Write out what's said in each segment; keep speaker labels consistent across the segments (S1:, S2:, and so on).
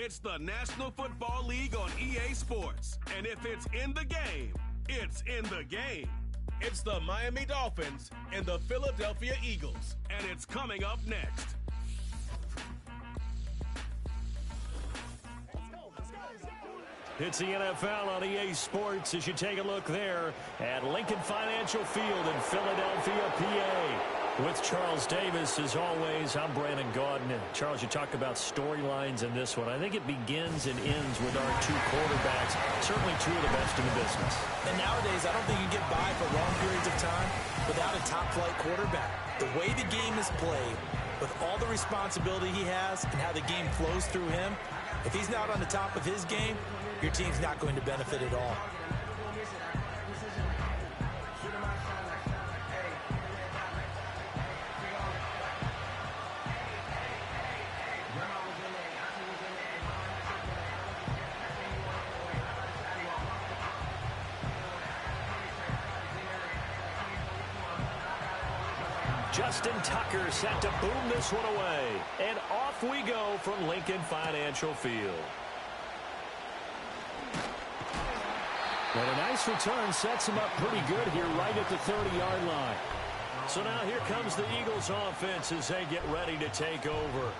S1: It's the National Football League on EA Sports. And if it's in the game, it's in the game. It's the Miami Dolphins and the Philadelphia Eagles. And it's coming up next.
S2: It's the NFL on EA Sports as you take a look there at Lincoln Financial Field in Philadelphia, PA. With Charles Davis, as always, I'm Brandon Gaudin. Charles, you talk about storylines in this one. I think it begins and ends with our two quarterbacks, certainly two of the best in the business.
S3: And nowadays, I don't think you can get by for long periods of time without a top-flight quarterback. The way the game is played, with all the responsibility he has and how the game flows through him, if he's not on the top of his game, your team's not going to benefit at all.
S2: Justin Tucker set to boom this one away. And off we go from Lincoln Financial Field. And a nice return sets him up pretty good here right at the 30-yard line. So now here comes the Eagles offense as they get ready to take over.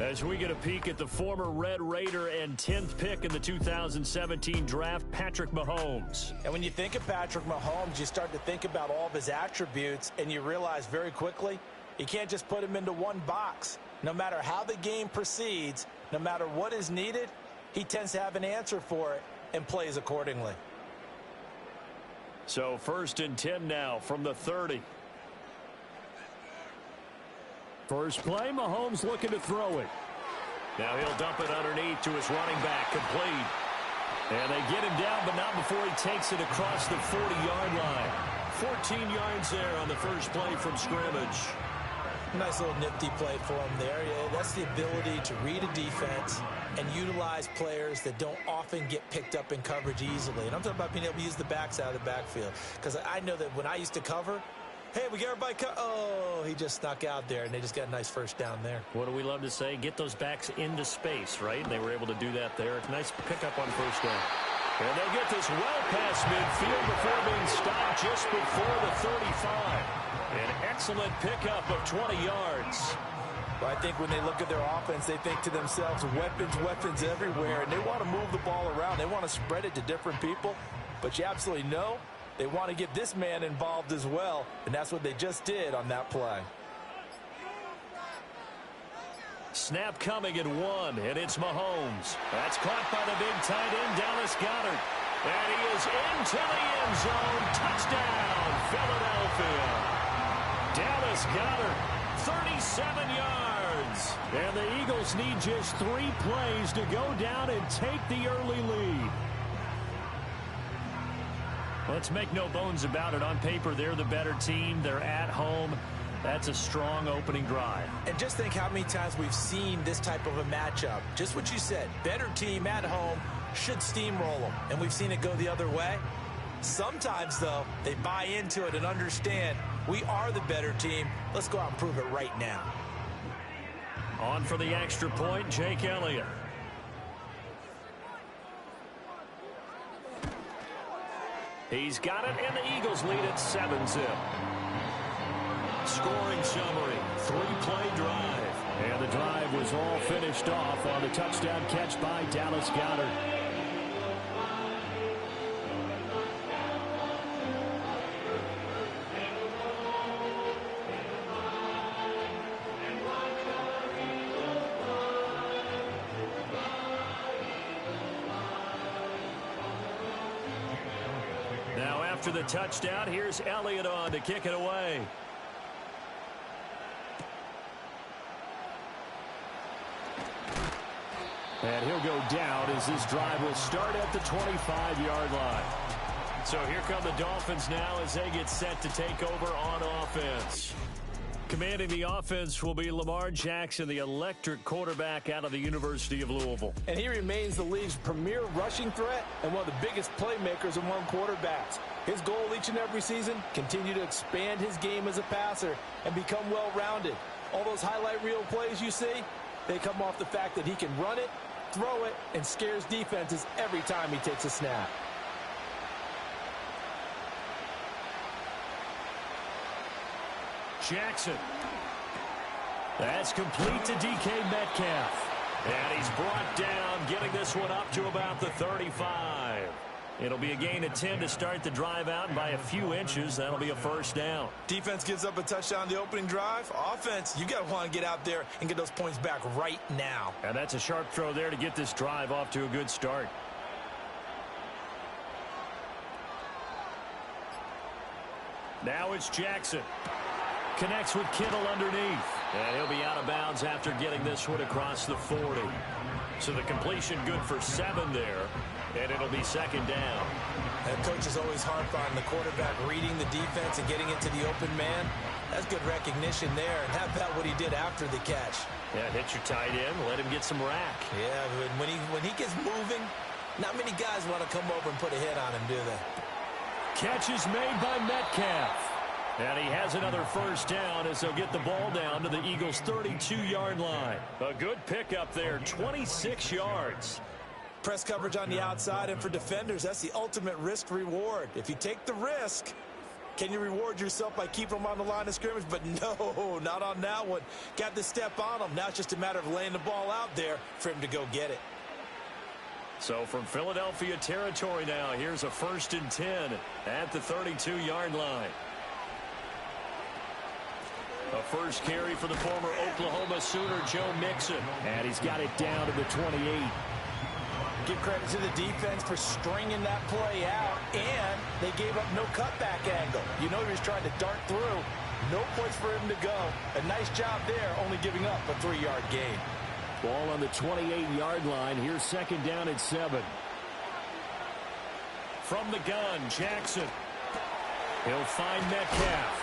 S2: As we get a peek at the former Red Raider and 10th pick in the 2017 draft, Patrick Mahomes.
S3: And when you think of Patrick Mahomes, you start to think about all of his attributes, and you realize very quickly you can't just put him into one box. No matter how the game proceeds, no matter what is needed, he tends to have an answer for it and plays accordingly.
S2: So 1st and 10 now from the 30. First play, Mahomes looking to throw it. Now he'll dump it underneath to his running back, complete. And they get him down, but not before he takes it across the 40-yard line. 14 yards there on the first play from scrimmage.
S3: Nice little nifty play for him there. Yeah, that's the ability to read a defense and utilize players that don't often get picked up in coverage easily. And I'm talking about being able to use the backs out of the backfield. Because I know that when I used to cover, hey, we got everybody oh, he just snuck out there, and they just got a nice first down there.
S2: What do we love to say? Get those backs into space, right? And they were able to do that there. Nice pickup on first down. And they'll get this well past midfield before being stopped just before the 35. An excellent pickup of 20 yards.
S3: Well, I think when they look at their offense, they think to themselves, weapons everywhere, and they want to move the ball around. They want to spread it to different people, but you absolutely know they want to get this man involved as well, and that's what they just did on that play.
S2: Snap coming at 1, and it's Mahomes. That's caught by the big tight end, Dallas Goedert. And he is into the end zone. Touchdown, Philadelphia. Dallas Goedert, 37 yards. And the Eagles need just 3 plays to go down and take the early lead. Let's make no bones about it. On paper, they're the better team. They're at home. That's a strong opening drive.
S3: And just think how many times we've seen this type of a matchup. Just what you said, better team at home should steamroll them. And we've seen it go the other way. Sometimes, though, they buy into it and understand we are the better team. Let's go out and prove it right now.
S2: On for the extra point, Jake Elliott. He's got it, and the Eagles lead at 7-zip. Scoring summary, 3-play drive. And the drive was all finished off on the touchdown catch by Dallas Goedert. Now after the touchdown, here's Elliott on to kick it away. And he'll go down as this drive will start at the 25-yard line. So here come the Dolphins now as they get set to take over on offense. Commanding the offense will be Lamar Jackson, the electric quarterback out of the University of Louisville.
S3: And he remains the league's premier rushing threat and one of the biggest playmakers among quarterbacks. His goal each and every season, continue to expand his game as a passer and become well-rounded. All those highlight reel plays you see, they come off the fact that he can run it throw it and scares defenses every time he takes a snap.
S2: Jackson. That's complete to DK Metcalf. And he's brought down, getting this one up to about the 35. It'll be a gain of 10 to start the drive out, and by a few inches, that'll be a first down.
S3: Defense gives up a touchdown the opening drive. Offense, you got to want to get out there and get those points back right now.
S2: And that's a sharp throw there to get this drive off to a good start. Now it's Jackson. Connects with Kittle underneath. And he'll be out of bounds after getting this one across the 40. So the completion good for 7 there. And it'll be second down.
S3: And coaches always harp on the quarterback reading the defense and getting into the open man. That's good recognition there. And how about what he did after the catch?
S2: Yeah, hit your tight end. Let him get some rack.
S3: Yeah, but when he gets moving, not many guys want to come over and put a hit on him, do they?
S2: Catch is made by Metcalf. And he has another first down as they'll get the ball down to the Eagles' 32-yard line. A good pickup there, 26 yards.
S3: Press coverage on the outside, and for defenders, that's the ultimate risk-reward. If you take the risk, can you reward yourself by keeping them on the line of scrimmage? But no, not on that one. Got the step on them. Now it's just a matter of laying the ball out there for him to go get it.
S2: So from Philadelphia territory now, here's a 1st and 10 at the 32-yard line. A first carry for the former Oklahoma Sooner, Joe Mixon. And he's got it down to the 28.
S3: Give credit to the defense for stringing that play out, and they gave up no cutback angle. You know he was trying to dart through. No place for him to go. A nice job there, only giving up a 3-yard gain.
S2: Ball on the 28-yard line. Here's second down at 7. From the gun, Jackson. He'll find Metcalf.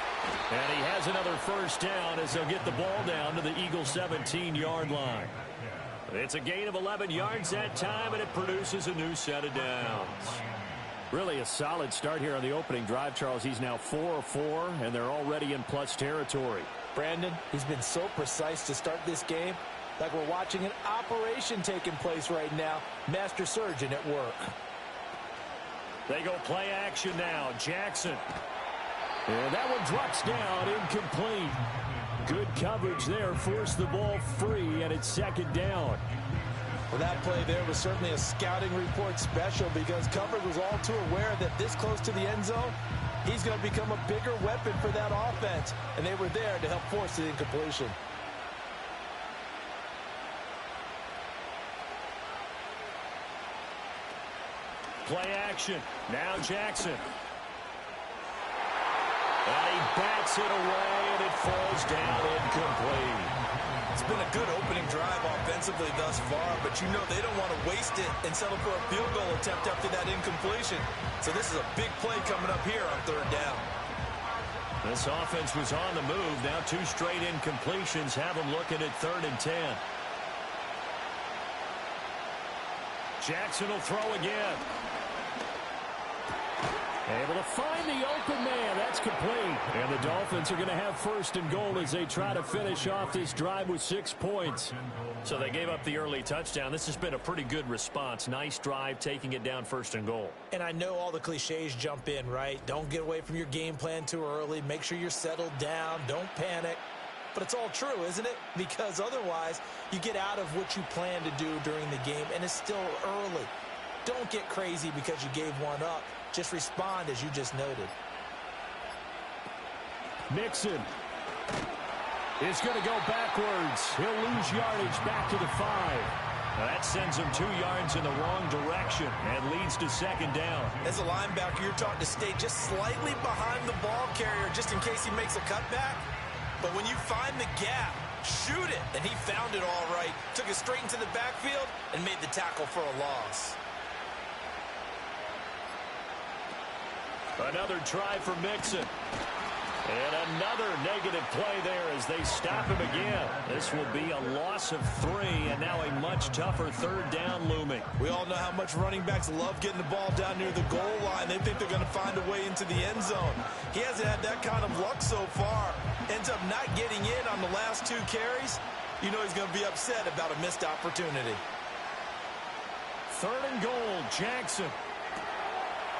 S2: And he has another first down as they'll get the ball down to the Eagles' 17-yard line. It's a gain of 11 yards that time, and it produces a new set of downs. Really a solid start here on the opening drive, Charles. He's now 4-4, and they're already in plus territory.
S3: Brandon, he's been so precise to start this game. Like we're watching an operation taking place right now. Master surgeon at work.
S2: They go play action now. Jackson. And that one drops down, incomplete. Good coverage there, forced the ball free, and it's second down.
S3: Well, that play there was certainly a scouting report special because coverage was all too aware that this close to the end zone, he's going to become a bigger weapon for that offense, and they were there to help force the incompletion.
S2: Play action. Now Jackson. And he bats it away, and it falls down incomplete.
S3: It's been a good opening drive offensively thus far, but you know they don't want to waste it and settle for a field goal attempt after that incompletion. So this is a big play coming up here on 3rd down.
S2: This offense was on the move. Now 2 straight incompletions have them looking at 3rd and 10. Jackson will throw again. Able to find the open man. That's complete. And the Dolphins are going to have 1st and goal as they try to finish off this drive with 6 points. So they gave up the early touchdown. This has been a pretty good response. Nice drive, taking it down 1st and goal.
S3: And I know all the cliches jump in, right? Don't get away from your game plan too early. Make sure you're settled down. Don't panic. But it's all true, isn't it? Because otherwise, you get out of what you plan to do during the game, and it's still early. Don't get crazy because you gave one up. Just respond as you just noted.
S2: Mixon is going to go backwards. He'll lose yardage back to the 5. Now that sends him 2 yards in the wrong direction and leads to second down.
S3: As a linebacker, you're taught to stay just slightly behind the ball carrier just in case he makes a cutback. But when you find the gap, shoot it. And he found it all right. Took it straight into the backfield and made the tackle for a loss.
S2: Another try for Mixon. And another negative play there as they stop him again. This will be a loss of 3, and now a much tougher 3rd down looming.
S3: We all know how much running backs love getting the ball down near the goal line. They think they're going to find a way into the end zone. He hasn't had that kind of luck so far. Ends up not getting in on the last 2 carries. You know he's going to be upset about a missed opportunity.
S2: 3rd and goal. Jackson.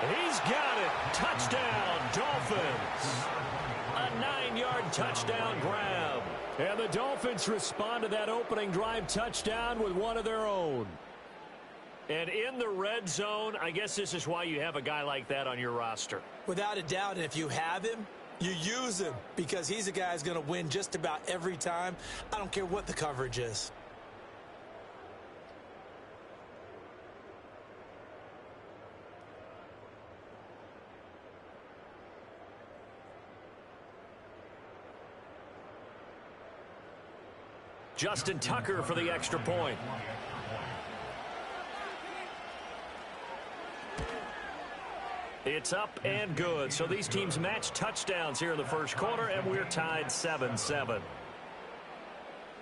S2: He's got it. Touchdown, Dolphins. A 9-yard touchdown grab. And the Dolphins respond to that opening drive touchdown with one of their own. And in the red zone, I guess this is why you have a guy like that on your roster.
S3: Without a doubt, and if you have him, you use him because he's a guy who's going to win just about every time. I don't care what the coverage is.
S2: Justin Tucker for the extra point. It's up and good. So these teams match touchdowns here in the first quarter, and we're tied 7-7.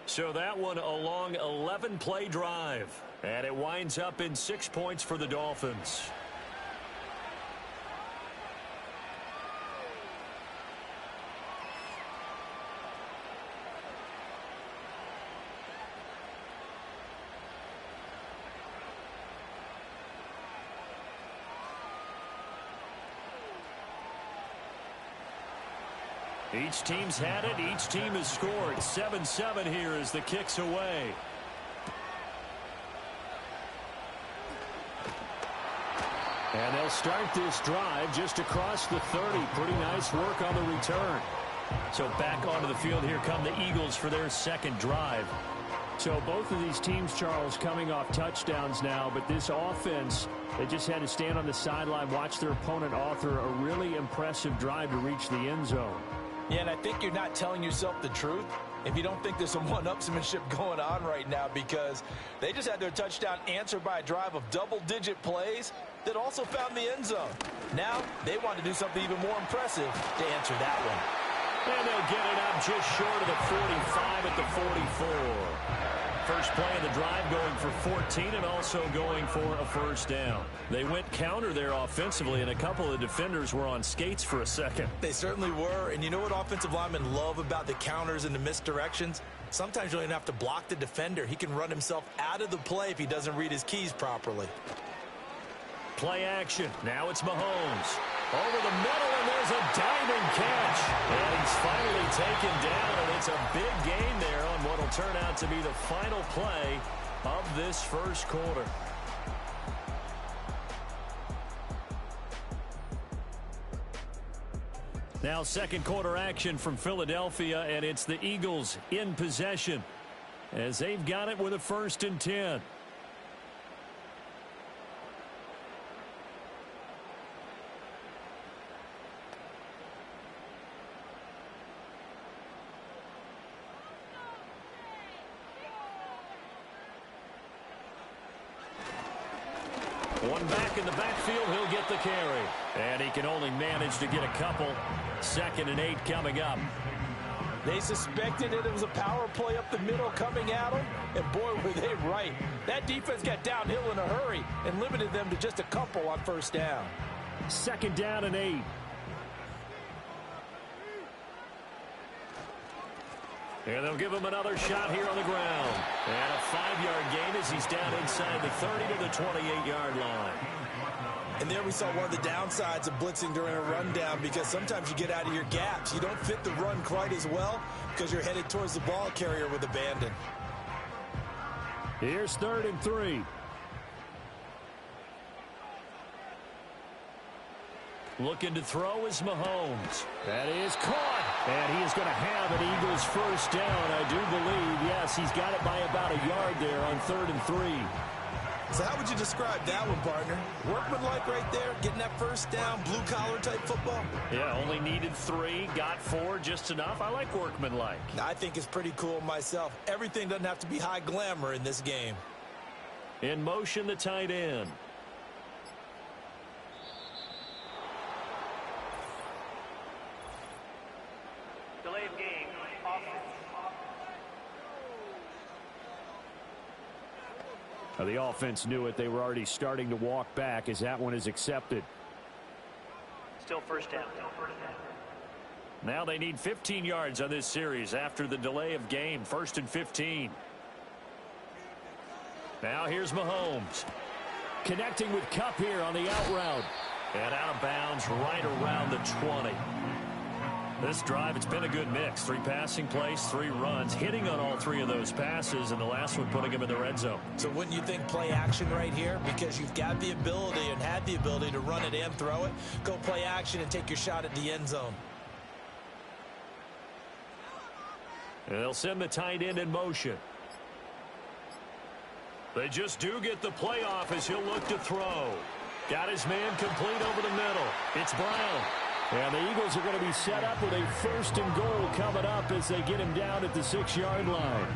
S2: So that one a long 11-play drive. And it winds up in 6 points for the Dolphins. Each team's had it. Each team has scored. 7-7 here as the kick's away. And they'll start this drive just across the 30. Pretty nice work on the return. So back onto the field, here come the Eagles for their second drive.
S4: So both of these teams, Charles, coming off touchdowns now, but this offense, they just had to stand on the sideline, watch their opponent author a really impressive drive to reach the end zone.
S3: Yeah, and I think you're not telling yourself the truth if you don't think there's some one-upsmanship going on right now, because they just had their touchdown answered by a drive of double-digit plays that also found the end zone. Now they want to do something even more impressive to answer that one.
S2: And they'll get it up just short of the 45 at the 44. First play of the drive going for 14 and also going for a first down. They went counter there offensively, and a couple of defenders were on skates for a second.
S3: They certainly were, and you know what offensive linemen love about the counters and the misdirections? Sometimes you don't even have to block the defender. He can run himself out of the play if he doesn't read his keys properly.
S2: Play action. Now it's Mahomes. Over the middle, and there's a diving catch. And he's finally taken down, and it's a big gain there on what will turn out to be the final play of this first quarter. Now second quarter action from Philadelphia, and it's the Eagles in possession as they've got it with a 1st and 10. One back in the backfield, he'll get the carry. And he can only manage to get a couple. 2nd and 8 coming up.
S3: They suspected it was a power play up the middle coming at them, and boy, were they right. That defense got downhill in a hurry and limited them to just a couple on first down.
S4: 2nd down and 8.
S2: And they'll give him another shot here on the ground. And a 5-yard gain as he's down inside the 30 to the 28-yard line.
S3: And there we saw one of the downsides of blitzing during a rundown, because sometimes you get out of your gaps. You don't fit the run quite as well because you're headed towards the ball carrier with abandon.
S4: Here's 3rd and 3.
S2: Looking to throw is Mahomes.
S4: That is caught. And he is going to have an Eagles first down, I do believe. Yes, he's got it by about a yard there on 3rd and 3.
S3: So how would you describe that one, partner? Workmanlike right there, getting that first down, blue-collar type football?
S2: Yeah, only needed 3, got 4, just enough. I like workmanlike.
S3: I think it's pretty cool myself. Everything doesn't have to be high glamour in this game.
S2: In motion, the tight end.
S5: Delay of game, offense.
S4: The offense knew it. They were already starting to walk back as that one is accepted.
S5: Still first down.
S2: Now they need 15 yards on this series after the delay of game. 1st and 15. Now here's Mahomes.
S4: Connecting with Kupp here on the out route.
S2: And out of bounds right around the 20. This drive, it's been a good mix. 3 passing plays, 3 runs, hitting on all 3 of those passes, and the last one putting him in the red zone.
S3: So wouldn't you think play action right here? Because you've got the ability and had the ability to run it and throw it. Go play action and take your shot at the end zone.
S2: And they'll send the tight end in motion. They just do get the play off as he'll look to throw. Got his man complete over the middle. It's Brown.
S4: And the Eagles are going to be set up with a 1st and goal coming up as they get him down at the 6-yard line.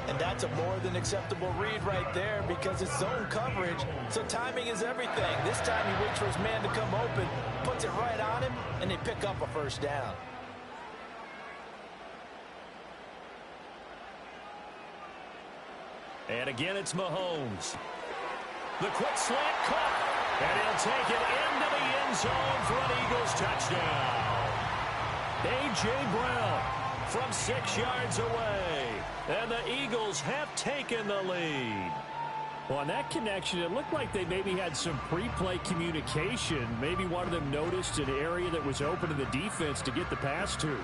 S3: And that's a more than acceptable read right there because it's zone coverage, so timing is everything. This time he waits for his man to come open, puts it right on him, and they pick up a 1st down.
S2: And again, it's Mahomes. The quick slant caught. And he'll take it into the end zone for an Eagles touchdown. A.J. Brown from 6 yards away. And the Eagles have taken the lead.
S4: Well, on that connection, it looked like they maybe had some pre-play communication. Maybe one of them noticed an area that was open to the defense to get the pass to.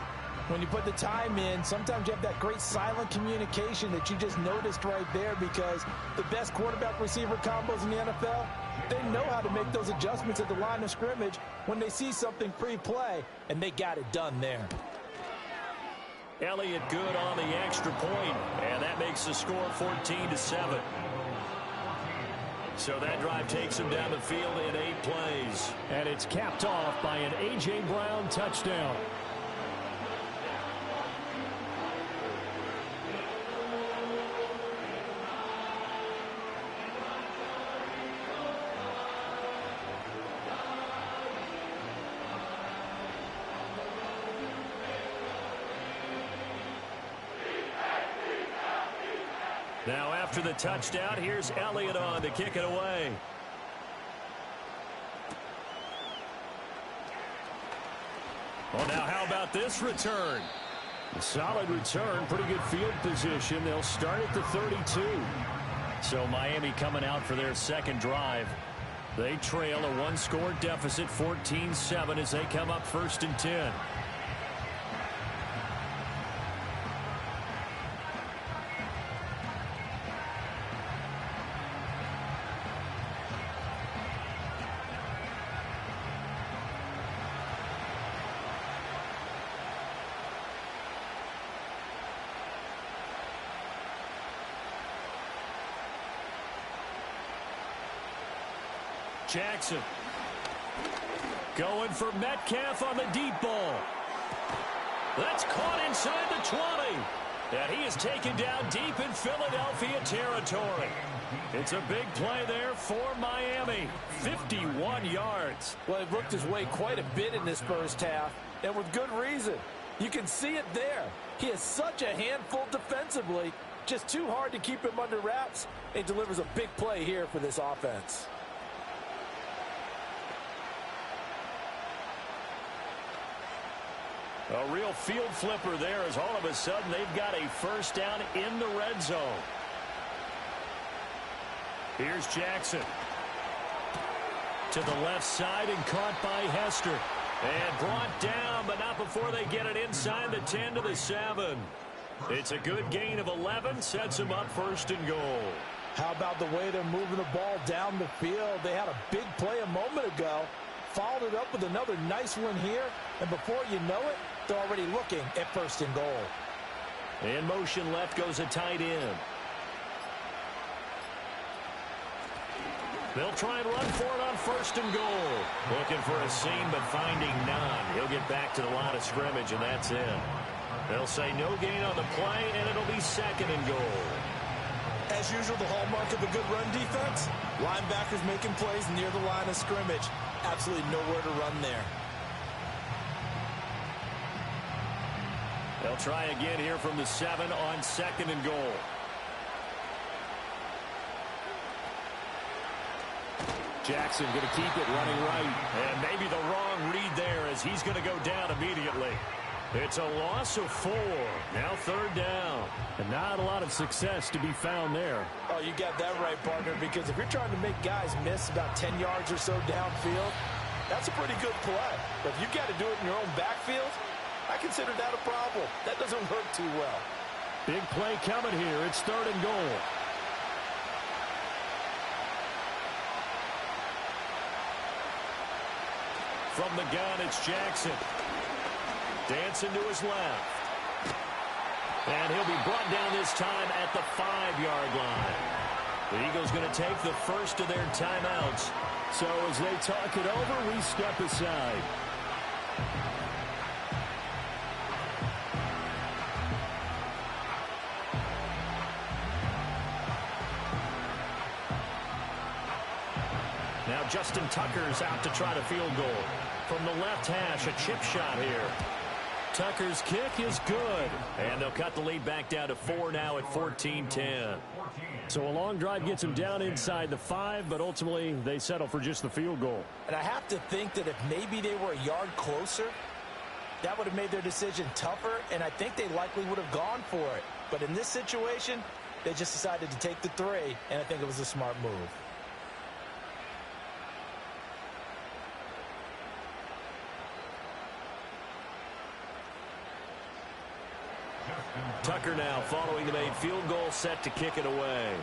S3: When you put the time in, sometimes you have that great silent communication that you just noticed right there because the best quarterback-receiver combos in the NFL, they know how to make those adjustments at the line of scrimmage when they see something pre-play, and they got it done there.
S2: Elliott good on the extra point, and that makes the score 14-7. So that drive takes him down the field in 8 plays.
S4: And it's capped off by an A.J. Brown touchdown.
S2: Now after the touchdown, here's Elliott on to kick it away. Well, now how about this return?
S4: A solid return, pretty good field position. They'll start at the 32.
S2: So Miami coming out for their 2nd drive. They trail a 1-score deficit, 14-7 as they come up 1st and 10. Jackson going for Metcalf on the deep ball. That's caught inside the 20. And he is taken down deep in Philadelphia territory. It's a big play there for Miami. 51 yards.
S3: Well, it worked his way quite a bit in this first half, and with good reason. You can see it there. He is such a handful defensively. Just too hard to keep him under wraps. He delivers a big play here for this offense.
S2: A real field flipper there as all of a sudden they've got a 1st down in the red zone. Here's Jackson. To the left side and caught by Hester. And brought down, but not before they get it inside the 10 to the 7. It's a good gain of 11, sets them up 1st and goal.
S3: How about the way they're moving the ball down the field? They had a big play a moment ago. Followed it up with another nice one here. And before you know it, they're already looking at 1st and goal.
S2: In motion left goes a tight end. They'll try and run for it on 1st and goal. Looking for a seam, but finding none. He'll get back to the line of scrimmage, and that's it. They'll say no gain on the play, and it'll be 2nd and goal.
S3: As usual, the hallmark of a good run defense, linebackers making plays near the line of scrimmage. Absolutely nowhere to run there.
S2: They'll try again here from the 7 on 2nd and goal.
S4: Jackson going to keep it running right.
S2: And maybe the wrong read there as he's going to go down immediately.
S4: It's a loss of 4. Now third down. And not a lot of success to be found there.
S3: Oh, you got that right, partner, because if you're trying to make guys miss about 10 yards or so downfield, that's a pretty good play. But if you've got to do it in your own backfield, I consider that a problem. That doesn't work too well.
S4: Big play coming here. It's third and goal. From the gun, it's Jackson. Dancing to his left. And he'll be brought down this time at the 5-yard line. The Eagles going to take the first of their timeouts. So as they talk it over, we step aside. Now Justin Tucker's out to try the field goal. From the left hash, a chip shot here. Tucker's kick is good. And they'll cut the lead back down to 4 now at 14-10. So a long drive gets them down inside the 5, but ultimately they settle for just the field goal.
S3: And I have to think that if maybe they were a yard closer, that would have made their decision tougher, and I think they likely would have gone for it. But in this situation, they just decided to take the 3, and I think it was a smart move.
S4: Tucker now following the made field goal, set to kick it away.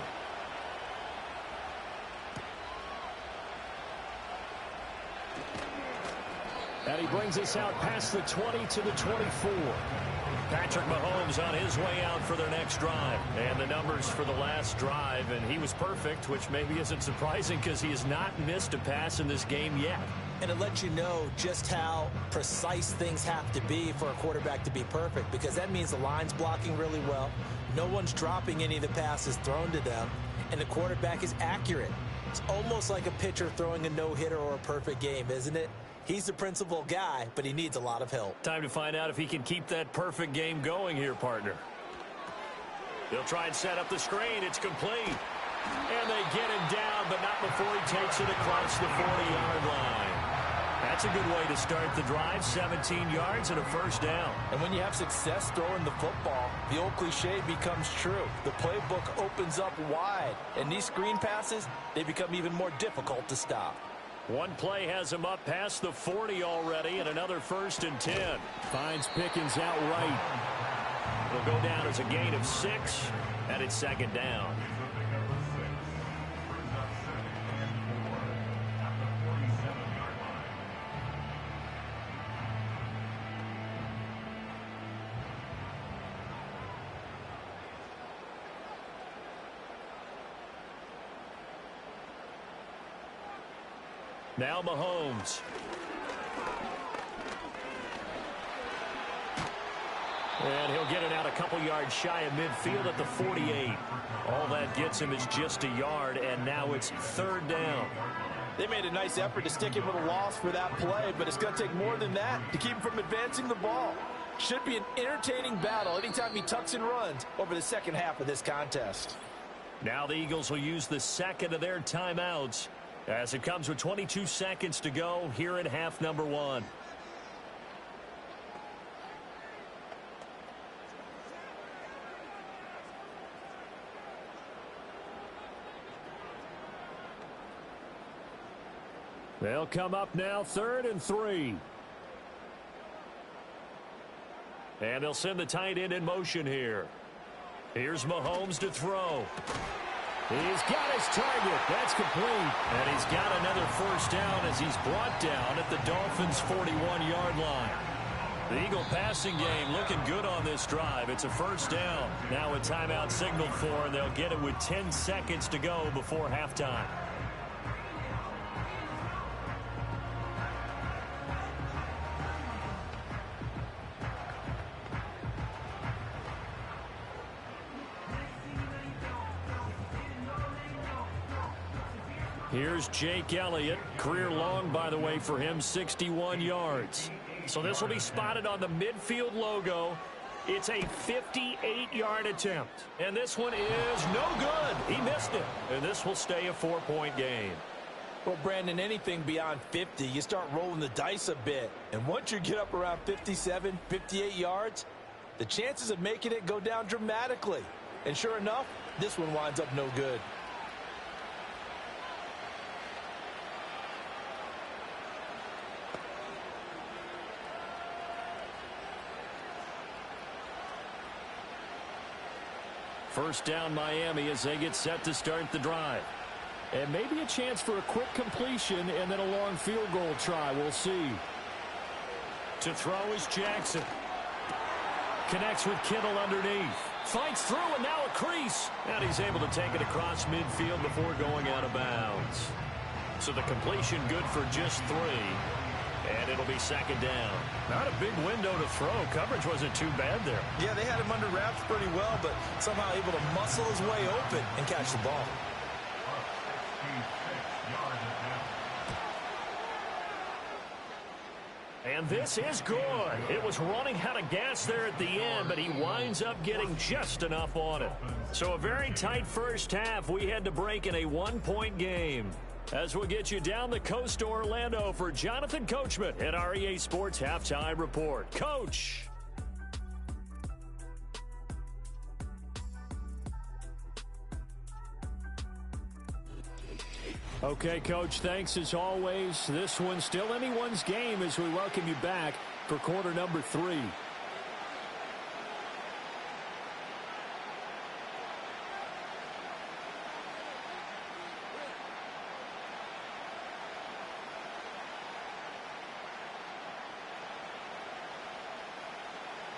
S4: And he brings us out past the 20 to the 24. Patrick Mahomes on his way out for their next drive. And the numbers for the last drive, and he was perfect, which maybe isn't surprising because he has not missed a pass in this game yet.
S3: And it lets you know just how precise things have to be for a quarterback to be perfect, because that means the line's blocking really well, no one's dropping any of the passes thrown to them, and the quarterback is accurate. It's almost like a pitcher throwing a no-hitter or a perfect game, isn't it? He's the principal guy, but he needs a lot of help.
S4: Time to find out if he can keep that perfect game going here, partner. They'll try and set up the screen. It's complete. And they get him down, but not before he takes it across the 40-yard line. That's a good way to start the drive. 17 yards and a first down.
S3: And when you have success throwing the football, the old cliche becomes true. The playbook opens up wide. And these screen passes, they become even more difficult to stop.
S4: One play has him up past the 40 already, and another 1st and 10. Finds Pickens out right. It'll go down as a gain of 6, and it's 2nd down. Now Mahomes. And he'll get it out a couple yards shy of midfield at the 48. All that gets him is just a yard, and now it's 3rd down.
S3: They made a nice effort to stick him with a loss for that play, but it's going to take more than that to keep him from advancing the ball. Should be an entertaining battle anytime he tucks and runs over the second half of this contest.
S4: Now the Eagles will use the second of their timeouts, as it comes with 22 seconds to go here in half number 1. They'll come up now 3rd and 3. And they'll send the tight end in motion here. Here's Mahomes to throw. He's got his target. That's complete. And he's got another first down as he's brought down at the Dolphins' 41-yard line. The Eagle passing game looking good on this drive. It's a first down. Now a timeout signaled for, and they'll get it with 10 seconds to go before halftime. Here's Jake Elliott. Career long, by the way, for him, 61 yards. So this will be spotted on the midfield logo. It's a 58-yard attempt. And this one is no good. He missed it. And this will stay a 4-point game.
S3: Well, Brandon, anything beyond 50, you start rolling the dice a bit. And once you get up around 57, 58 yards, the chances of making it go down dramatically. And sure enough, this one winds up no good.
S4: First down, Miami, as they get set to start the drive. And maybe a chance for a quick completion and then a long field goal try. We'll see. To throw is Jackson. Connects with Kittle underneath. Fights through and now a crease. And he's able to take it across midfield before going out of bounds. So the completion good for just 3. And it'll be second down. Not a big window to throw. Coverage wasn't too bad there.
S3: Yeah, they had him under wraps pretty well, but somehow able to muscle his way open and catch the ball.
S4: And this is good. It was running out of gas there at the end, but he winds up getting just enough on it. So a very tight first half. We had to break in a 1-point game. As we'll get you down the coast to Orlando for Jonathan Coachman at our EA Sports Halftime Report. Coach. Okay, Coach, thanks as always. This one's still anyone's game as we welcome you back for quarter number 3.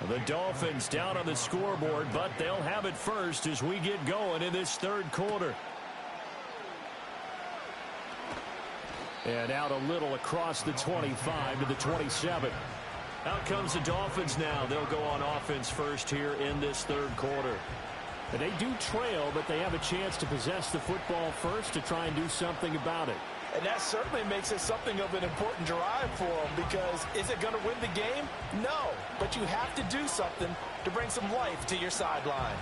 S4: The Dolphins down on the scoreboard, but they'll have it first as we get going in this third quarter. And out a little across the 25 to the 27. Out comes the Dolphins now. They'll go on offense first here in this third quarter. And they do trail, but they have a chance to possess the football first to try and do something about it.
S3: And that certainly makes it something of an important drive for them, because is it going to win the game? No, but you have to do something to bring some life to your sideline.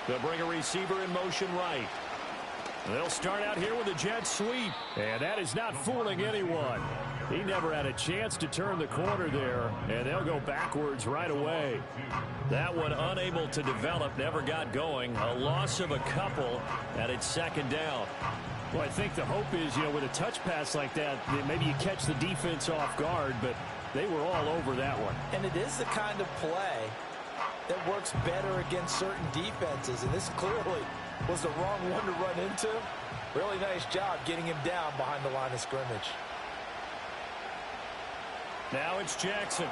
S4: They'll bring a receiver in motion right. They'll start out here with a jet sweep. And that is not fooling anyone. He never had a chance to turn the corner there, and they'll go backwards right away. That one unable to develop, never got going. A loss of a couple, and it's second down. Well, I think the hope is, with a touch pass like that maybe you catch the defense off guard, but they were all over that one.
S3: And it is the kind of play that works better against certain defenses, and this clearly was the wrong one to run into. Really nice job getting him down behind the line of scrimmage.
S4: Now it's Jackson.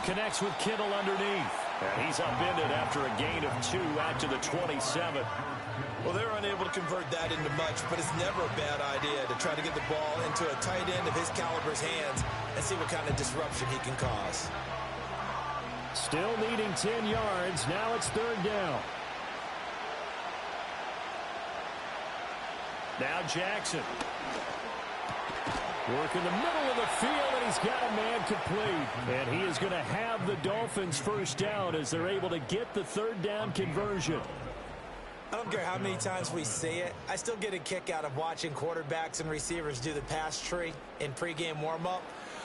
S4: Connects with Kittle underneath. And he's upended after a gain of 2 out to the 27.
S3: Well, they're unable to convert that into much, but it's never a bad idea to try to get the ball into a tight end of his caliber's hands and see what kind of disruption he can cause.
S4: Still needing 10 yards. Now it's third down. Now Jackson. Work in the middle of the field, and he's got a man complete. And he is going to have the Dolphins first down as they're able to get the third down conversion.
S3: I don't care how many times we see it. I still get a kick out of watching quarterbacks and receivers do the pass tree in pregame warm-up.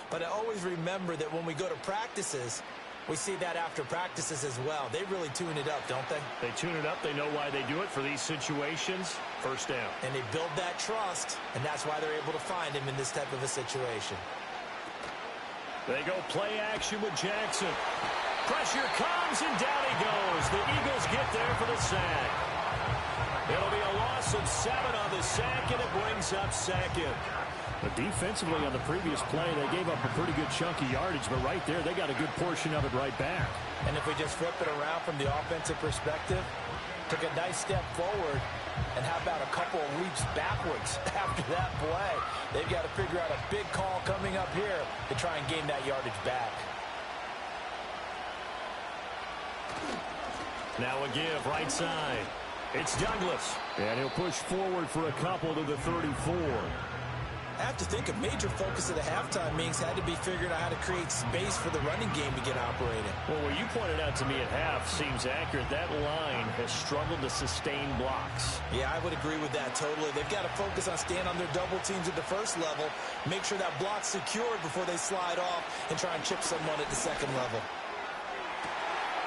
S3: But I always remember that when we go to practices, we see that after practices as well. They really tune it up, don't they?
S4: They tune it up. They know why they do it for these situations. First down.
S3: And they build that trust, and that's why they're able to find him in this type of a situation.
S4: They go play action with Jackson. Pressure comes, and down he goes. The Eagles get there for the sack. It'll be a loss of 7 on the sack, and it brings up second. But defensively on the previous play, they gave up a pretty good chunk of yardage, but right there, they got a good portion of it right back.
S3: And if we just flip it around from the offensive perspective, took a nice step forward, and how about a couple of leaps backwards after that play? They've got to figure out a big call coming up here to try and gain that yardage back.
S4: Now a give right side. It's Douglas. And he'll push forward for a couple to the 34.
S3: I have to think a major focus of the halftime meetings had to be figuring out how to create space for the running game to get operating.
S4: Well, what you pointed out to me at half seems accurate. That line has struggled to sustain blocks.
S3: Yeah, I would agree with that totally. They've got to focus on staying on their double teams at the first level, make sure that block's secured before they slide off and try and chip someone at the second level.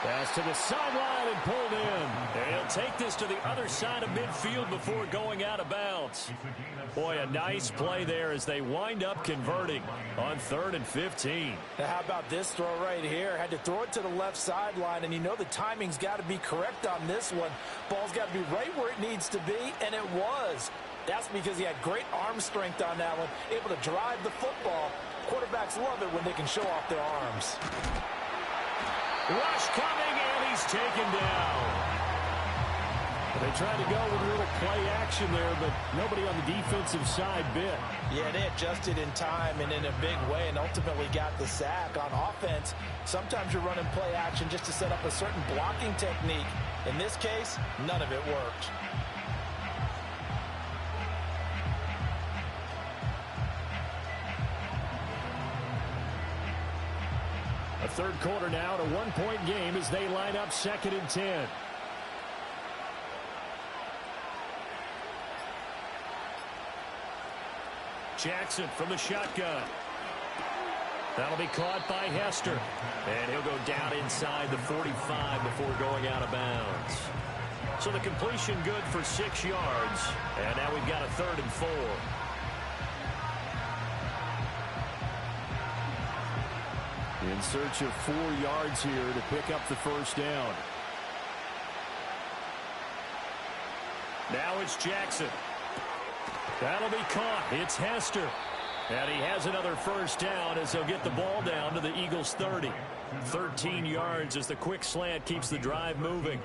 S4: Pass to the sideline and pulled in. And he'll take this to the other side of midfield before going out of bounds. Boy, a nice play there as they wind up converting on 3rd and 15.
S3: Now, how about this throw right here? Had to throw it to the left sideline, and you know the timing's got to be correct on this one. Ball's got to be right where it needs to be, and it was. That's because he had great arm strength on that one, able to drive the football. Quarterbacks love it when they can show off their arms.
S4: Rush coming, and he's taken down. They tried to go with a little play action there, but nobody on the defensive side bit.
S3: Yeah, they adjusted in time and in a big way and ultimately got the sack. On offense, sometimes you're running play action just to set up a certain blocking technique. In this case, none of it worked.
S4: A third quarter now, and a one-point game as they line up 2nd and 10. Jackson from the shotgun. That'll be caught by Hester. And he'll go down inside the 45 before going out of bounds. So the completion good for 6 yards. And now we've got a 3rd and 4. In search of 4 yards here to pick up the first down. Now it's Jackson. That'll be caught. It's Hester. And he has another first down as he'll get the ball down to the Eagles' 30. 13 yards as the quick slant keeps the drive moving.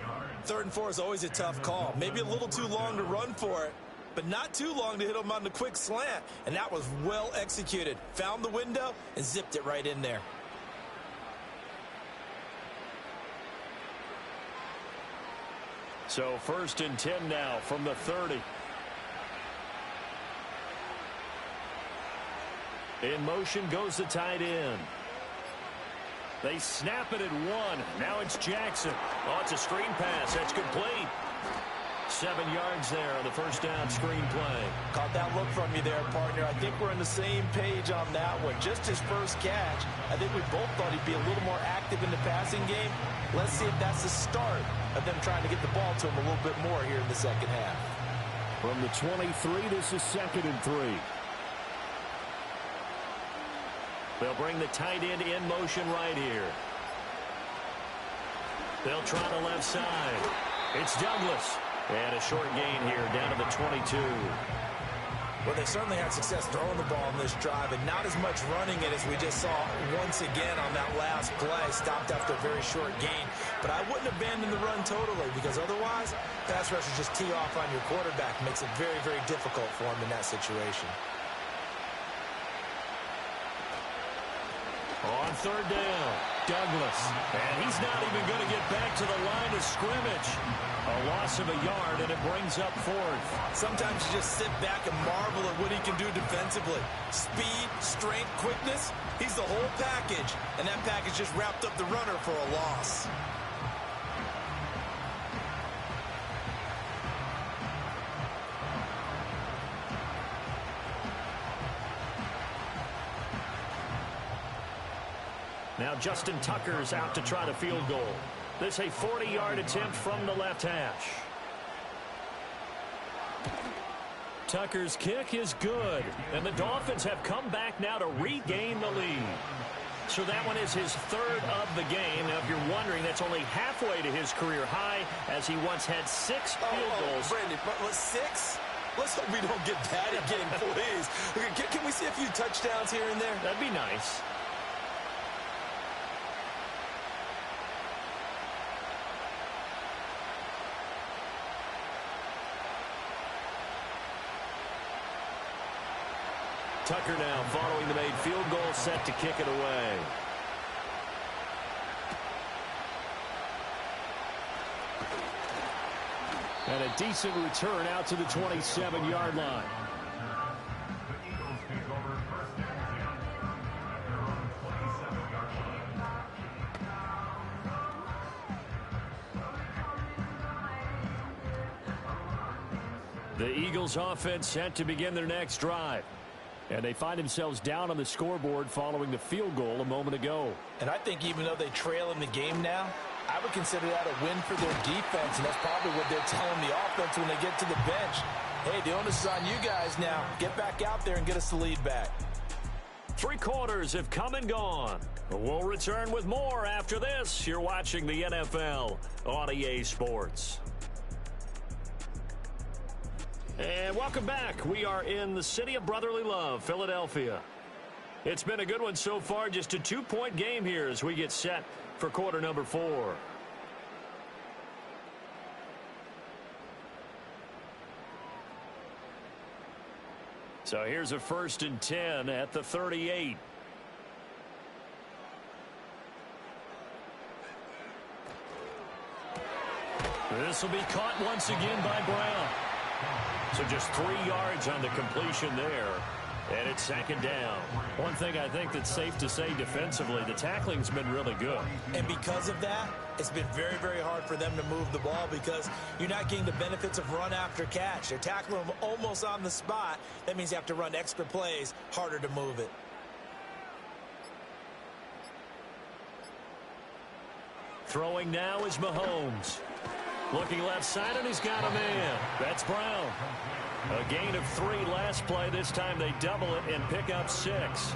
S3: 3rd and 4 is always a tough call. Maybe a little too long to run for it, but not too long to hit him on the quick slant. And that was well executed. Found the window and zipped it right in there.
S4: So 1st and 10 now from the 30. In motion goes the tight end. They snap it at 1. Now it's Jackson. Oh, it's a screen pass. That's complete. 7 yards there on the first down screen play.
S3: Caught that look from you there, partner. I think we're on the same page on that one. Just his first catch. I think we both thought he'd be a little more active in the passing game. Let's see if that's the start of them trying to get the ball to him a little bit more here in the second half.
S4: From the 23, this is 2nd and 3. They'll bring the tight end in motion right here. They'll try the left side. It's Douglas. And a short gain here down to the 22.
S3: Well, they certainly had success throwing the ball in this drive and not as much running it as we just saw once again on that last play. Stopped after a very short gain. But I wouldn't abandon the run totally because otherwise, pass rushers just tee off on your quarterback. Makes it very, very difficult for him in that situation.
S4: On 3rd down, Douglas. And he's not even going to get back to the line of scrimmage. A loss of a yard, and it brings up 4th.
S3: Sometimes you just sit back and marvel at what he can do defensively. Speed, strength, quickness, he's the whole package. And that package just wrapped up the runner for a loss.
S4: Now Justin Tucker's out to try the field goal. This a 40-yard attempt from the left hash. Tucker's kick is good, and the Dolphins have come back now to regain the lead. So that one is his 3rd of the game. Now, if you're wondering, that's only halfway to his career high, as he once had 6 field goals.
S3: Brandon, but 6? Let's hope we don't get that again, please. Can we see a few touchdowns here and there?
S4: That'd be nice. Tucker now following the made field goal, set to kick it away. And a decent return out to the 27-yard line. The Eagles offense set to begin their next drive. And they find themselves down on the scoreboard following the field goal a moment ago.
S3: And I think even though they trail in the game now, I would consider that a win for their defense, and that's probably what they're telling the offense when they get to the bench. Hey, the onus is on you guys now. Get back out there and get us the lead back.
S4: 3 quarters have come and gone. We'll return with more after this. You're watching the NFL on EA Sports. And welcome back. We are in the city of brotherly love, Philadelphia. It's been a good one so far. Just a 2-point game here as we get set for quarter number 4. So here's a 1st and 10 at the 38. This will be caught once again by Brown. So just 3 yards on the completion there. And it's 2nd down. One thing I think that's safe to say defensively, the tackling's been really good.
S3: And because of that, it's been very, very hard for them to move the ball because you're not getting the benefits of run after catch. They're tackling them almost on the spot. That means you have to run extra plays, harder to move it.
S4: Throwing now is Mahomes. Looking left side, and he's got a man. That's Brown. A gain of 3 last play. This time they double it and pick up 6.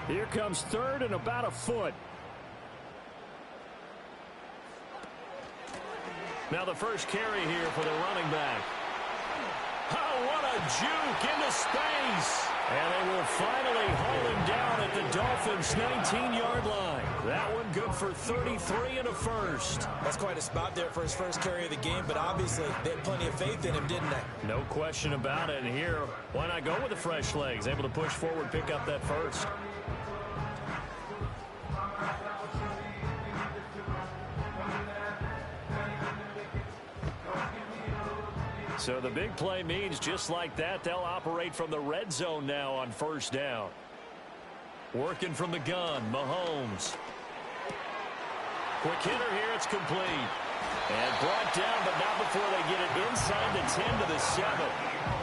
S4: Here comes 3rd and about a foot. Now the first carry here for the running back. Oh, what a juke into space. And they will finally haul him down at the Dolphins' 19-yard line. That one good for 33 and a first.
S3: That's quite a spot there for his first carry of the game, but obviously they had plenty of faith in him, didn't they?
S4: No question about it. And here, why not go with the fresh legs? Able to push forward, pick up that first. So the big play means just like that, they'll operate from the red zone now on 1st down. Working from the gun, Mahomes. Quick hitter here, it's complete. And brought down, but not before they get it inside the 10 to the 7.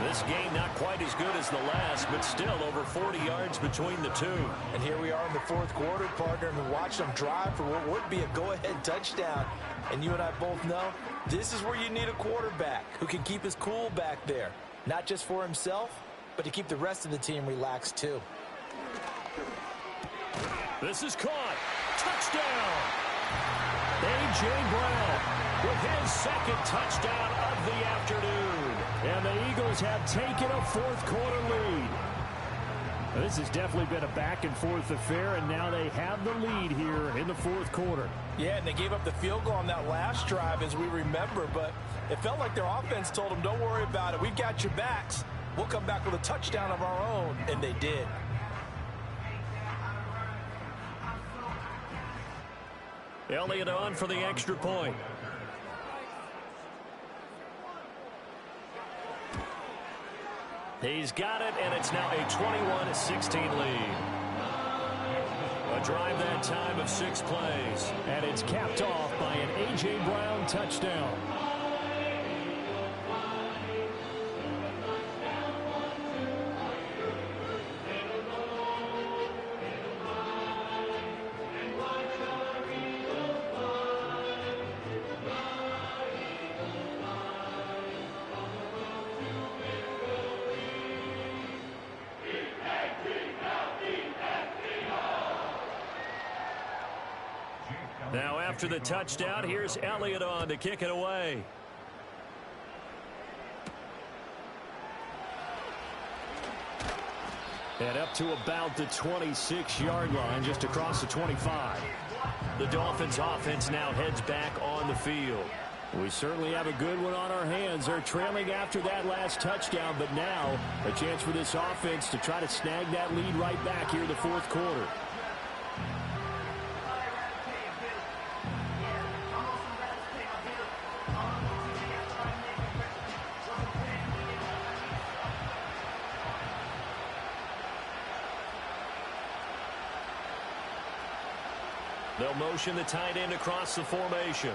S4: This game not quite as good as the last, but still over 40 yards between the two.
S3: And here we are in the 4th quarter, partner, and we watched them drive for what would be a go-ahead touchdown. And you and I both know this is where you need a quarterback who can keep his cool back there. Not just for himself, but to keep the rest of the team relaxed too.
S4: This is caught. Touchdown. A.J. Brown with his 2nd touchdown of the afternoon. And the Eagles have taken a 4th quarter lead. This has definitely been a back-and-forth affair, and now they have the lead here in the 4th quarter.
S3: Yeah, and they gave up the field goal on that last drive, as we remember, but it felt like their offense told them, don't worry about it. We've got your backs. We'll come back with a touchdown of our own, and they did.
S4: Elliott on for the extra point. He's got it, and it's now a 21-16 lead. A drive that time of 6 plays. And it's capped off by an A.J. Brown touchdown. Now after the touchdown, here's Elliott on to kick it away. And up to about the 26-yard line, just across the 25. The Dolphins offense now heads back on the field. We certainly have a good one on our hands. They're trailing after that last touchdown, but now a chance for this offense to try to snag that lead right back here in the 4th quarter. They'll motion the tight end across the formation.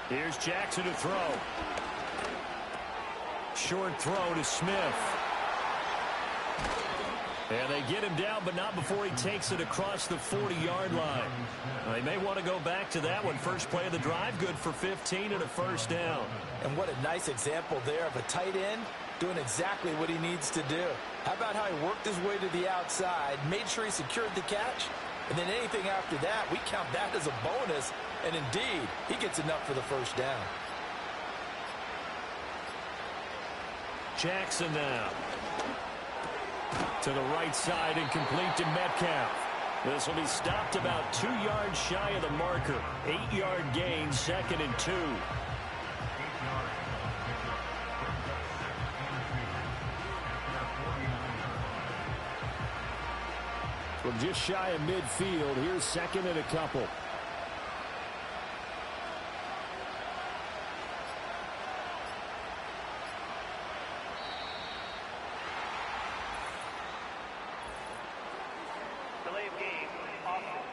S4: Here's Jackson to throw. Short throw to Smith. And they get him down, but not before he takes it across the 40-yard line. They may want to go back to that one. First play of the drive, good for 15 and a first down.
S3: And what a nice example there of a tight end doing exactly what he needs to do. How about how he worked his way to the outside, made sure he secured the catch, and then anything after that, we count that as a bonus. And indeed, he gets enough for the first down.
S4: Jackson now. To the right side and complete to Metcalf. This will be stopped about 2 yards shy of the marker. 8-yard gain, 2nd and 2. From just shy of midfield, here's 2nd and a couple.
S5: Delay of game. Offense.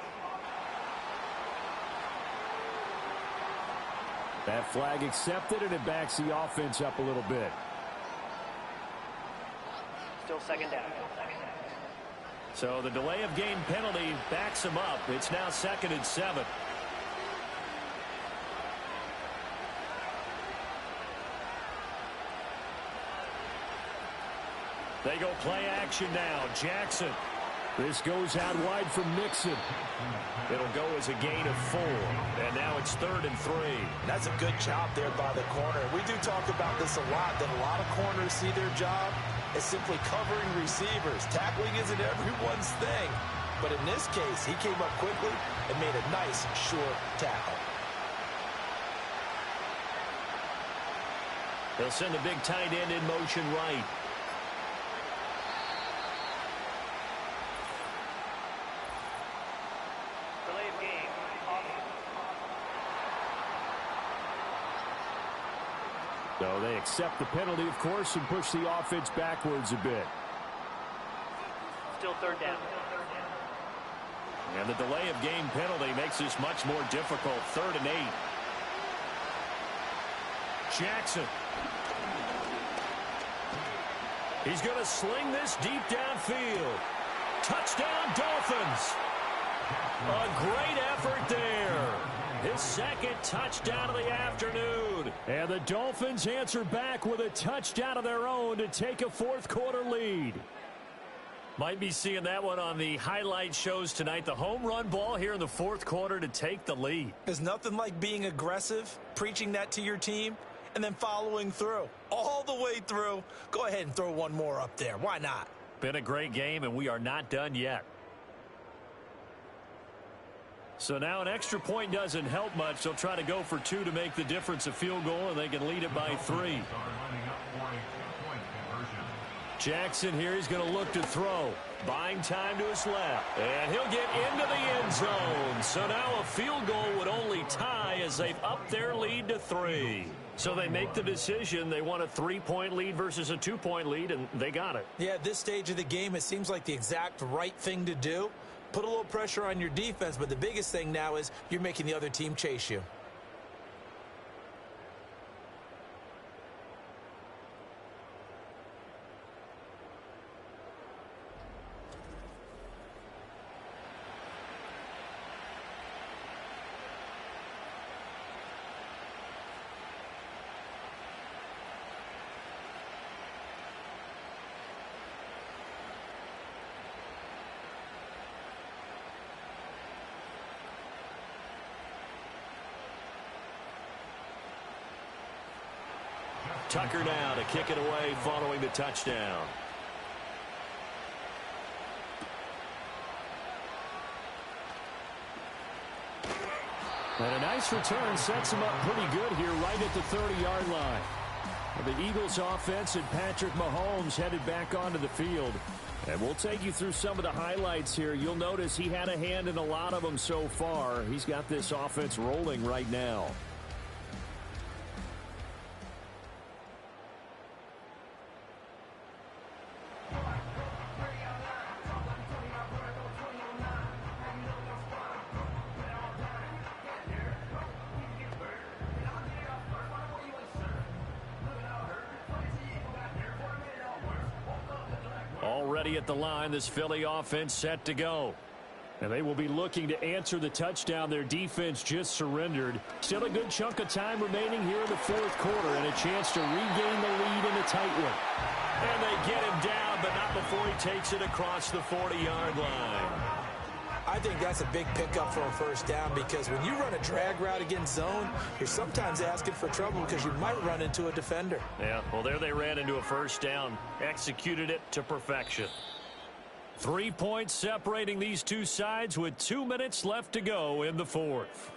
S4: That flag accepted, and it backs the offense up a little bit.
S5: Still second down.
S4: So the delay of game penalty backs him up. It's now 2nd and 7. They go play action now. Jackson. This goes out wide from Mixon. It'll go as a gain of 4. And now it's 3rd and 3.
S3: That's a good job there by the corner. We do talk about this a lot, that a lot of corners see their job as simply covering receivers. Tackling isn't everyone's thing. But in this case, he came up quickly and made a nice, short tackle.
S4: They'll send the big tight end in motion right.
S5: Delay of game. Offense.
S4: So they accept the penalty, of course, and push the offense backwards a bit.
S5: Still third down.
S4: And the delay of game penalty makes this much more difficult. 3rd and 8. Jackson. He's going to sling this deep downfield. Touchdown, Dolphins. A great effort there. His 2nd touchdown of the afternoon. And the Dolphins answer back with a touchdown of their own to take a 4th quarter lead. Might be seeing that one on the highlight shows tonight. The home run ball here in the 4th quarter to take the lead.
S3: There's nothing like being aggressive, preaching that to your team, and then following through. All the way through. Go ahead and throw one more up there. Why not?
S4: Been a great game, and we are not done yet. So now an extra point doesn't help much. They'll try to go for 2 to make the difference a field goal, and they can lead it by 3. Jackson here, he's going to look to throw. Buying time to his left. And he'll get into the end zone. So now a field goal would only tie as they've upped their lead to 3. So they make the decision. They want a 3-point lead versus a 2-point lead, and they got it.
S3: Yeah, at this stage of the game, it seems like the exact right thing to do. Put a little pressure on your defense, but the biggest thing now is you're making the other team chase you.
S4: Tucker now to kick it away following the touchdown. And a nice return sets him up pretty good here right at the 30-yard line. The Eagles offense and Patrick Mahomes headed back onto the field. And we'll take you through some of the highlights here. You'll notice he had a hand in a lot of them so far. He's got this offense rolling right now. ready at the line. This Philly offense set to go. And they will be looking to answer the touchdown their defense just surrendered. Still a good chunk of time remaining here in the fourth quarter and a chance to regain the lead in a tight one. And they get him down, but not before he takes it across the 40-yard line.
S3: I think that's a big pickup for a first down because when you run a drag route against zone, you're sometimes asking for trouble because you might run into a defender.
S4: Yeah, well, there they ran into a first down. Executed it to perfection. 3 points separating these two sides with 2 minutes left to go in the fourth.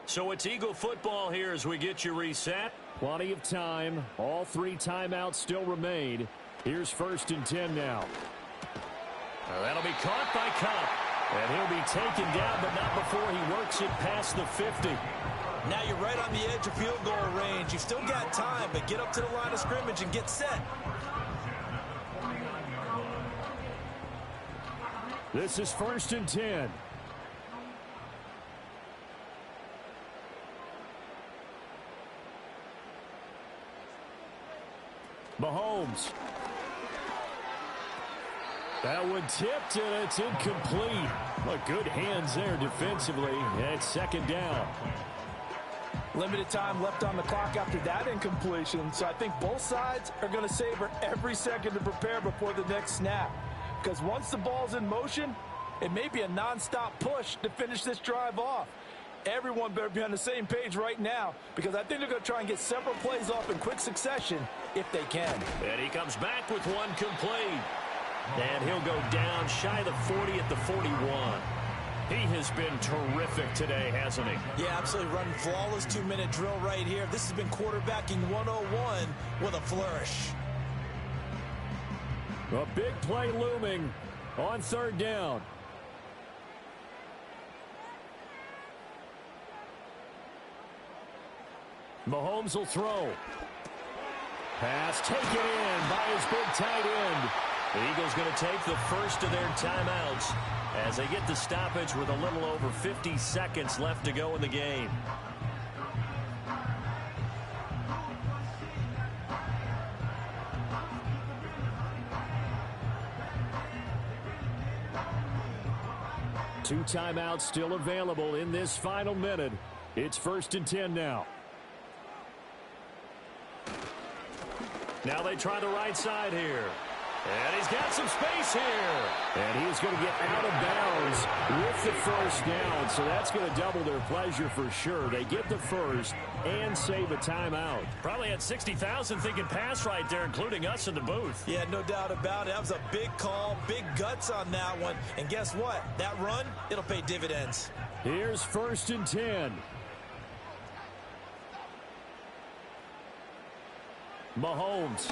S4: So it's Eagle football here as we get you reset. Plenty of time. All 3 timeouts still remain. Here's 1st and 10 now. That'll be caught by Cup. And he'll be taken down, but not before he works it past the 50.
S3: Now you're right on the edge of field goal range. You've still got time, but get up to the line of scrimmage and get set.
S4: This is 1st and 10. Mahomes. That one tipped, and it's incomplete. But good hands there defensively, and it's 2nd down.
S3: Limited time left on the clock after that incompletion, so I think both sides are going to savor every second to prepare before the next snap. Because once the ball's in motion, it may be a nonstop push to finish this drive off. Everyone better be on the same page right now because I think they're going to try and get several plays off in quick succession if they can.
S4: And he comes back with one complete. And he'll go down shy of the 40 at the 41. He has been terrific today, hasn't he?
S3: Yeah, absolutely. Running flawless 2-minute drill right here. This has been quarterbacking 101 with a flourish.
S4: A big play looming on 3rd down. Mahomes will throw. Pass taken in by his big tight end. The Eagles going to take the first of their timeouts as they get the stoppage with a little over 50 seconds left to go in the game. Two timeouts still available in this final minute. It's 1st and 10 now. Now they try the right side here. And he's got some space here. And he is going to get out of bounds with the first down. So that's going to double their pleasure for sure. They get the first and save a timeout. Probably had 60,000 thinking pass right there, including us in the booth.
S3: Yeah, no doubt about it. That was a big call, big guts on that one. And guess what? That run, it'll pay dividends.
S4: Here's 1st and 10. Mahomes.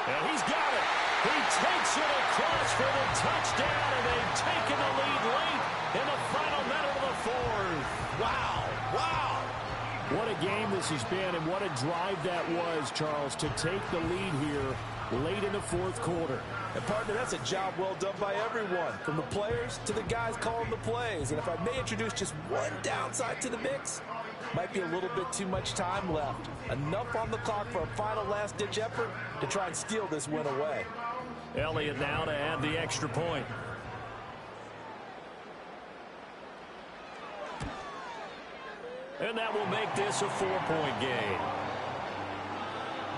S4: And he's got it. He takes it across for the touchdown, and they've taken the lead late in the final minute of the fourth.
S3: Wow, wow.
S4: What a game this has been, and what a drive that was, Charles, to take the lead here late in the fourth quarter.
S3: And partner, that's a job well done by everyone, from the players to the guys calling the plays. And if I may introduce just one downside to the mix, might be a little bit too much time left. Enough on the clock for a final last-ditch effort to try and steal this win away.
S4: Elliott now to add the extra point. And that will make this a 4-point game.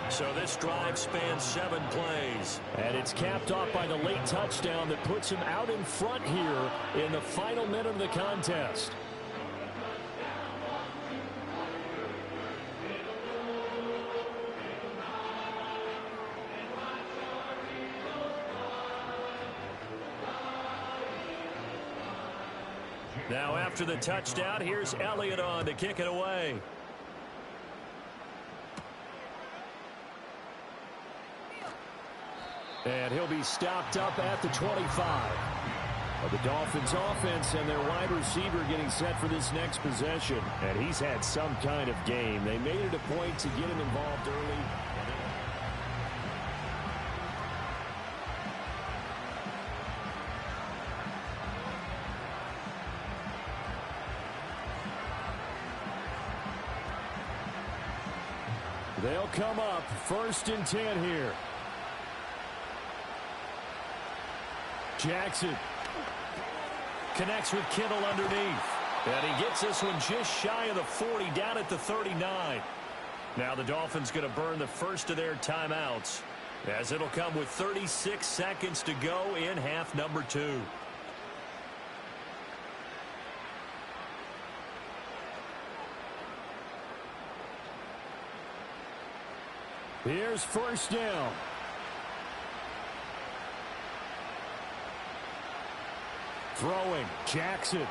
S4: So this drive spans 7 plays. And it's capped off by the late touchdown that puts him out in front here in the final minute of the contest. Now after the touchdown, here's Elliott on to kick it away. And he'll be stopped up at the 25. The Dolphins offense and their wide receiver getting set for this next possession. And he's had some kind of game. They made it a point to get him involved early. They'll come up 1st and 10 here. Jackson connects with Kittle underneath. And he gets this one just shy of the 40, down at the 39. Now the Dolphins going to burn the first of their timeouts, as it'll come with 36 seconds to go in half number 2. Here's first down. Throwing, Jackson.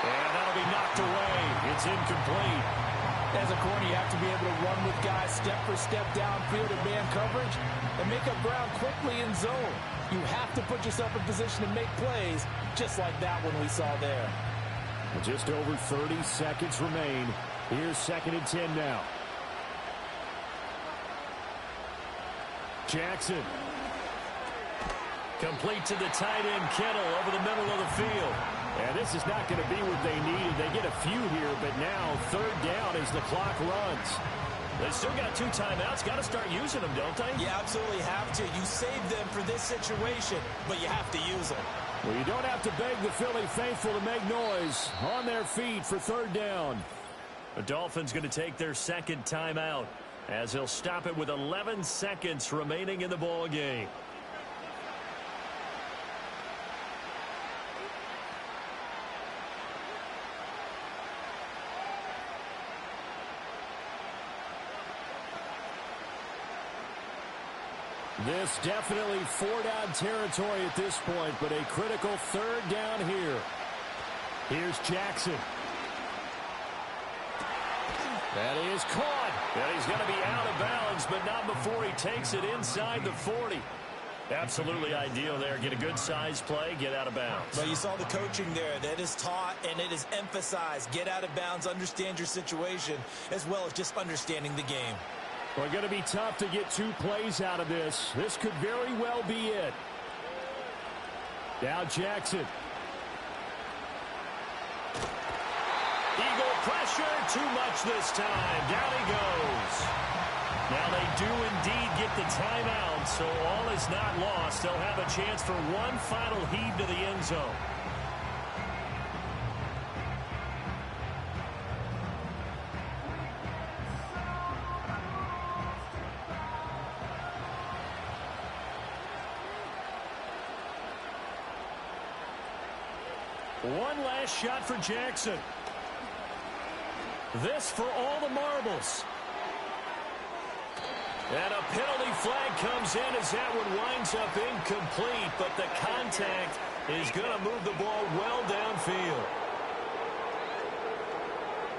S4: And that'll be knocked away. It's incomplete.
S3: As a corner, you have to be able to run with guys step for step downfield in man coverage and make up ground quickly in zone. You have to put yourself in position to make plays just like that one we saw there.
S4: Just over 30 seconds remain. Here's 2nd and 10 now. Jackson. Complete to the tight end, Kittle, over the middle of the field. And this is not going to be what they needed. They get a few here, but now 3rd down as the clock runs. They still got 2 timeouts. Got to start using them, don't they?
S3: You absolutely have to. You save them for this situation, but you have to use them.
S4: Well, you don't have to beg the Philly faithful to make noise. On their feet for 3rd down. The Dolphins going to take their 2nd timeout, as they'll stop it with 11 seconds remaining in the ball game. This definitely 4-down territory at this point, but a critical 3rd down here. Here's Jackson. That is caught. And he's going to be out of bounds, but not before he takes it inside the 40. Absolutely ideal there. Get a good size play, get out of bounds.
S3: But you saw the coaching there. That is taught and it is emphasized. Get out of bounds, understand your situation, as well as just understanding the game.
S4: Well, going to be tough to get 2 plays out of this. This could very well be it. Now Jackson. Eagle pressure, too much this time. Down he goes. Now they do indeed get the timeout, so all is not lost. They'll have a chance for one final heave to the end zone. One last shot for Jackson. This for all the marbles. And a penalty flag comes in as that one winds up incomplete, but the contact is going to move the ball well downfield.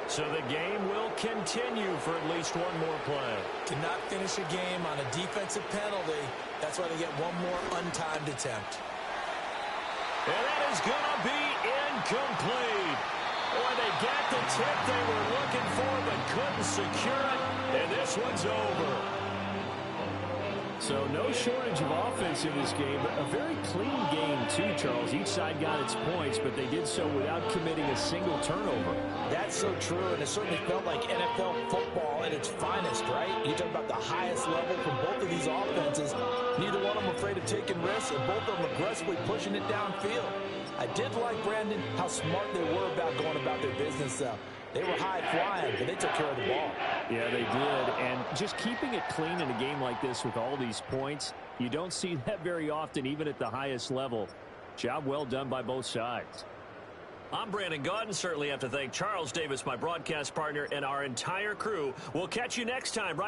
S4: So the game will continue for at least one more play.
S3: Cannot finish a game on a defensive penalty. That's why they get one more untimed attempt.
S4: And that is going to be incomplete. Boy, they got the tip they were looking for, but couldn't secure it. And this one's over. So no shortage of offense in this game, but a very clean game too, Charles. Each side got its points, but they did so without committing a single turnover.
S3: That's so true, and it certainly felt like NFL football at its finest, right? You talk about the highest level from both of these offenses. Neither one of them afraid of taking risks, and both of them aggressively pushing it downfield. I did like, Brandon, how smart they were about going about their business, though. They were high-flying, but they took care of the ball.
S4: Yeah, they did, and just keeping it clean in a game like this with all these points, you don't see that very often, even at the highest level. Job well done by both sides. I'm Brandon Gaudin. Certainly have to thank Charles Davis, my broadcast partner, and our entire crew. We'll catch you next time right